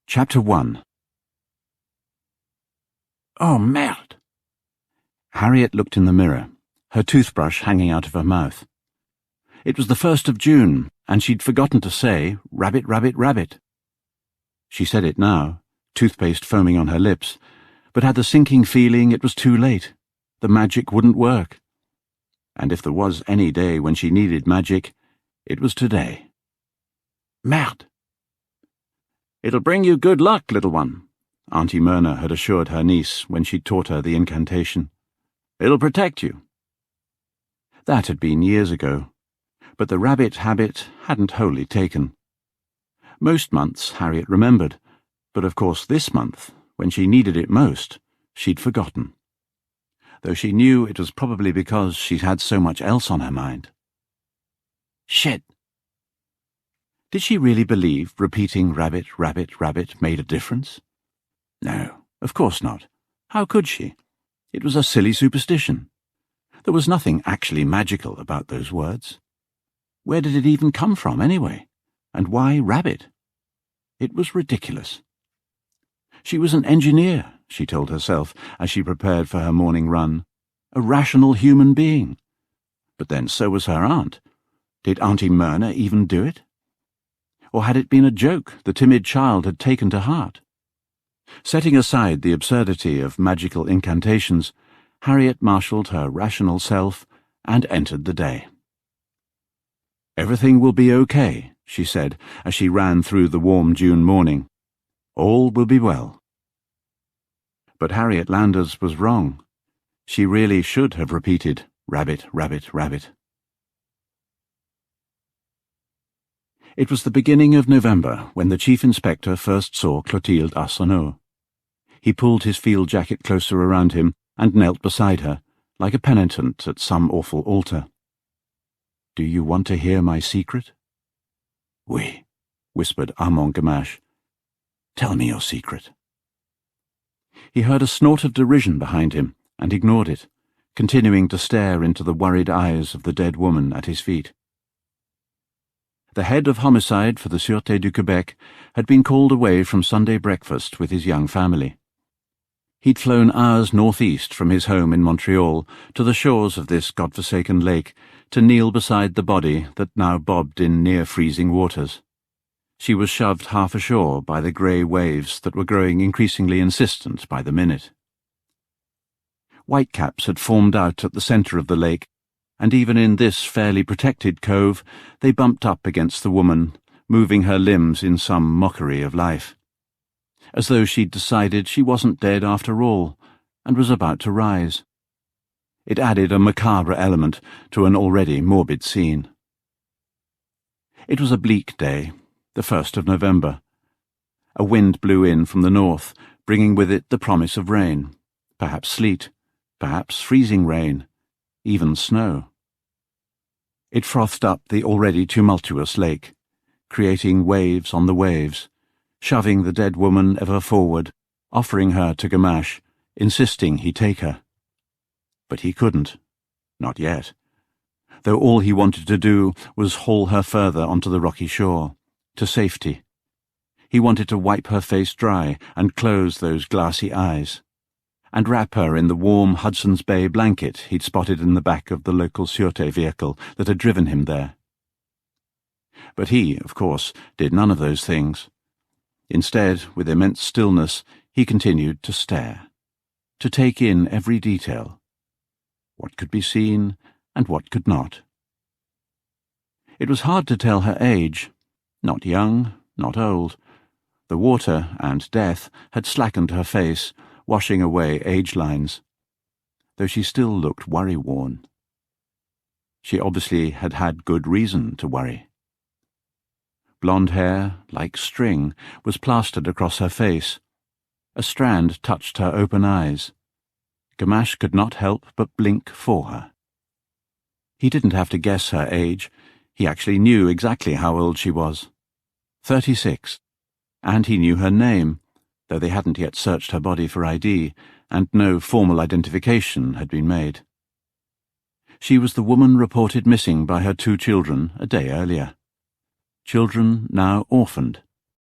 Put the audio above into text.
Chapter 1. Oh, merde! Harriet looked in the mirror, her toothbrush hanging out of her mouth. It was the 1st of June, and she'd forgotten to say, "Rabbit, rabbit, rabbit." She said it now, toothpaste foaming on her lips, but had the sinking feeling it was too late. The magic wouldn't work. And if there was any day when she needed magic, it was today. Merde! "It'll bring you good luck, little one," Auntie Myrna had assured her niece when she'd taught her the incantation. "It'll protect you." That had been years ago, but the rabbit habit hadn't wholly taken. Most months Harriet remembered, but of course this month, when she needed it most, she'd forgotten. Though she knew it was probably because she'd had so much else on her mind. Shit! Did she really believe repeating rabbit, rabbit, rabbit made a difference? No, of course not. How could she? It was a silly superstition. There was nothing actually magical about those words. Where did it even come from, anyway? And why rabbit? It was ridiculous. She was an engineer, she told herself as she prepared for her morning run. A rational human being. But then so was her aunt. Did Auntie Myrna even do it? Or had it been a joke the timid child had taken to heart? Setting aside the absurdity of magical incantations, Harriet marshalled her rational self and entered the day. "Everything will be okay," she said as she ran through the warm June morning. "All will be well." But Harriet Landers was wrong. She really should have repeated, "Rabbit, rabbit, rabbit." It was the beginning of November when the Chief Inspector first saw Clotilde Arsenault. He pulled his field jacket closer around him and knelt beside her, like a penitent at some awful altar. "Do you want to hear my secret?" "Oui," whispered Armand Gamache. "Tell me your secret." He heard a snort of derision behind him and ignored it, continuing to stare into the worried eyes of the dead woman at his feet. The head of homicide for the Sûreté du Québec had been called away from Sunday breakfast with his young family. He'd flown hours northeast from his home in Montreal to the shores of this godforsaken lake to kneel beside the body that now bobbed in near-freezing waters. She was shoved half ashore by the grey waves that were growing increasingly insistent by the minute. Whitecaps had formed out at the centre of the lake, and even in this fairly protected cove they bumped up against the woman, moving her limbs in some mockery of life. As though she'd decided she wasn't dead after all, and was about to rise. It added a macabre element to an already morbid scene. It was a bleak day, the 1st of November. A wind blew in from the north, bringing with it the promise of rain, perhaps sleet, perhaps freezing rain, even snow. It frothed up the already tumultuous lake, creating waves on the waves, shoving the dead woman ever forward, offering her to Gamache, insisting he take her. But he couldn't. Not yet. Though all he wanted to do was haul her further onto the rocky shore, to safety. He wanted to wipe her face dry and close those glassy eyes, and wrap her in the warm Hudson's Bay blanket he'd spotted in the back of the local Sûreté vehicle that had driven him there. But he, of course, did none of those things. Instead, with immense stillness, he continued to stare, to take in every detail. What could be seen and what could not. It was hard to tell her age. Not young, not old. The water and death had slackened her face, washing away age lines, though she still looked worry-worn. She obviously had had good reason to worry. Blonde hair, like string, was plastered across her face. A strand touched her open eyes. Gamache could not help but blink for her. He didn't have to guess her age. He actually knew exactly how old she was. 36. And he knew her name, though they hadn't yet searched her body for ID, and no formal identification had been made. She was the woman reported missing by her 2 children a day earlier. Children now orphaned.